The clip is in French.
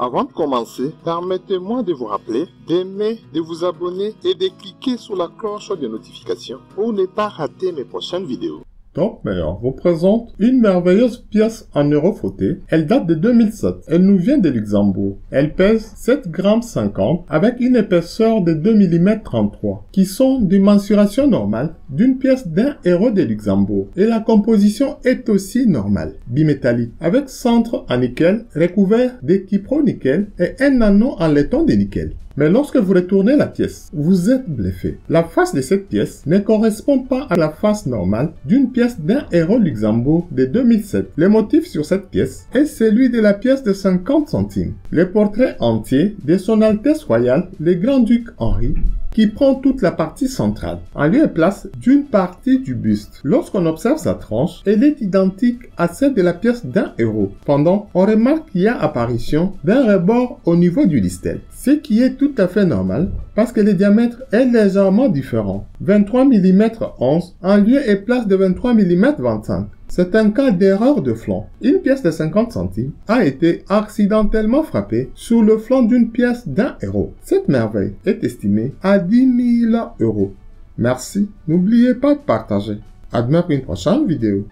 Avant de commencer, permettez-moi de vous rappeler d'aimer, de vous abonner et de cliquer sur la cloche de notification pour ne pas rater mes prochaines vidéos. Top Meilleur vous présente une merveilleuse pièce en euro frotté. Elle date de 2007. Elle nous vient de Luxembourg. Elle pèse 7,50 g avec une épaisseur de 2 mm 33 qui sont de mensuration normale d'une pièce d'1 € de Luxembourg. Et la composition est aussi normale, bimétallique, avec centre en nickel recouvert de kypro-nickel et un anneau en laiton de nickel. Mais lorsque vous retournez la pièce, vous êtes bluffé. La face de cette pièce ne correspond pas à la face normale d'une pièce d'1 € Luxembourg de 2007. Le motif sur cette pièce est celui de la pièce de 50 centimes. Le portrait entier de son Altesse Royale, le Grand-Duc Henri, qui prend toute la partie centrale, en lieu et place d'une partie du buste. Lorsqu'on observe sa tranche, elle est identique à celle de la pièce d'1 €. Pendant, on remarque qu'il y a apparition d'un rebord au niveau du listel, ce qui est tout à fait normal parce que le diamètre est légèrement différent, 23 mm 11 en lieu et place de 23 mm 25. C'est un cas d'erreur de flanc. Une pièce de 50 centimes a été accidentellement frappée sur le flanc d'une pièce d'1 €. Cette merveille est estimée à 10 000 €. Merci, n'oubliez pas de partager. À demain pour une prochaine vidéo.